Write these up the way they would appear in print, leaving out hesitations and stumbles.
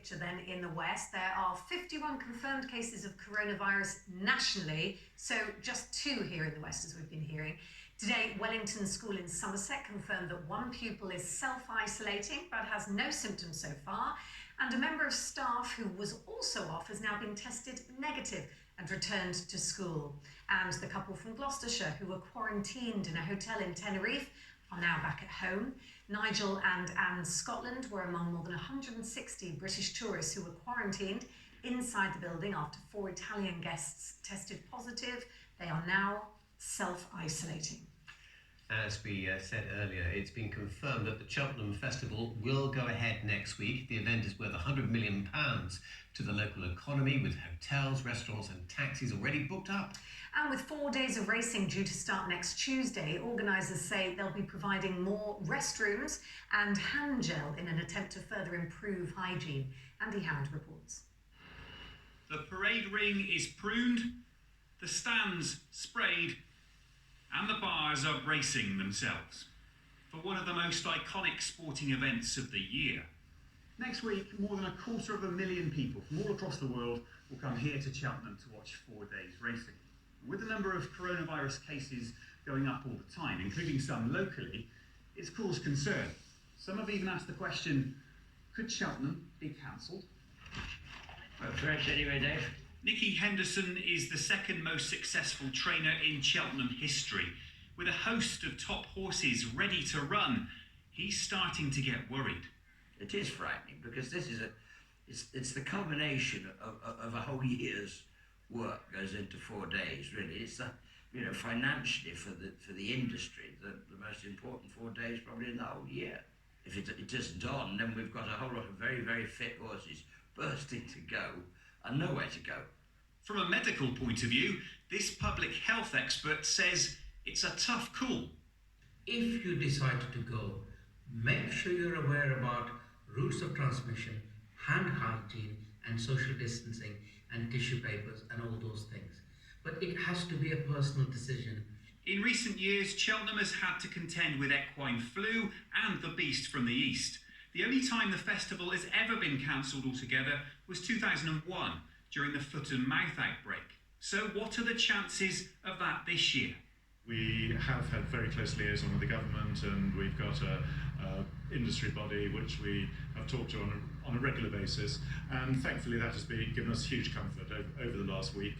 picture then in the West. There are 51 confirmed cases of coronavirus nationally, so just 2 here in the West, as we've been hearing. Today, Wellington School in Somerset confirmed that 1 pupil is self-isolating but has no symptoms so far, and a member of staff who was also off has now been tested negative and returned to school. And the couple from Gloucestershire who were quarantined in a hotel in Tenerife are now back at home. Nigel and Anne Scotland were among more than 160 British tourists who were quarantined inside the building after 4 Italian guests tested positive. They are now self-isolating. As we said earlier, it's been confirmed that the Cheltenham Festival will go ahead next week. The event is worth £100 million to the local economy, with hotels, restaurants and taxis already booked up. And with 4 days of racing due to start next Tuesday, organisers say they'll be providing more restrooms and hand gel in an attempt to further improve hygiene. Andy Howard reports. The parade ring is pruned, the stands sprayed, and the bars are bracing themselves for one of the most iconic sporting events of the year. Next week, more than 250,000 people from all across the world will come here to Cheltenham to watch 4 days racing. With the number of coronavirus cases going up all the time, including some locally, it's caused concern. Some have even asked the question, could Cheltenham be cancelled? Well, fresh anyway, Dave. Nicky Henderson is the second most successful trainer in Cheltenham history. With a host of top horses ready to run, he's starting to get worried. It is frightening because this is it's the culmination of a whole year's work goes into 4 days. Really, it's financially for the industry the most important 4 days probably in the whole year. If it isn't on, then we've got a whole lot of very, very fit horses bursting to go and nowhere to go. From a medical point of view, this public health expert says it's a tough call. If you decide to go, make sure you're aware about routes of transmission, hand hygiene and social distancing and tissue papers and all those things. But it has to be a personal decision. In recent years, Cheltenham has had to contend with equine flu and the beast from the east. The only time the festival has ever been cancelled altogether was 2001, during the foot and mouth outbreak. So what are the chances of that this year? We have had very close liaison with the government, and we've got a industry body which we have talked to on a regular basis, and thankfully that has given us huge comfort over the last week.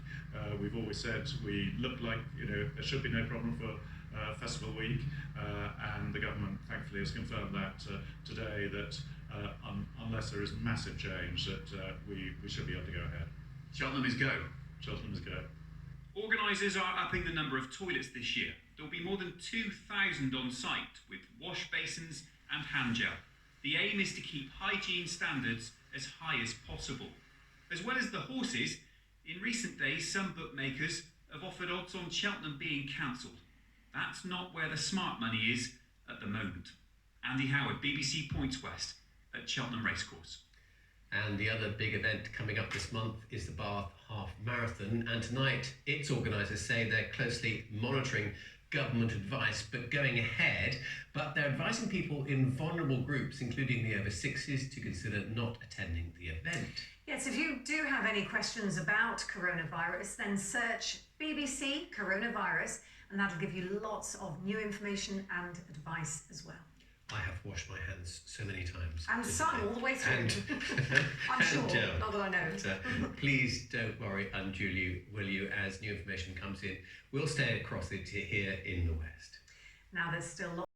We've always said we look like there should be no problem for Festival Week, and the government thankfully has confirmed that today, that unless there is massive change, that we should be able to go ahead. Cheltenham is go. Cheltenham is go. Organisers are upping the number of toilets this year. There will be more than 2,000 on site, with wash basins and hand gel. The aim is to keep hygiene standards as high as possible. As well as the horses, in recent days some bookmakers have offered odds on Cheltenham being cancelled. That's not where the smart money is at the moment. Andy Howard, BBC Points West at Cheltenham Racecourse. And the other big event coming up this month is the Bath Half Marathon. And tonight, its organisers say they're closely monitoring government advice, but going ahead. But they're advising people in vulnerable groups, including the over 60s, to consider not attending the event. Yes, if you do have any questions about coronavirus, then search BBC Coronavirus, and that'll give you lots of new information and advice as well. I have washed my hands so many times. And some all the way through. And, I'm sure, not that I know. But, please don't worry unduly, will you, as new information comes in. We'll stay across it here in the West. Now there's still lots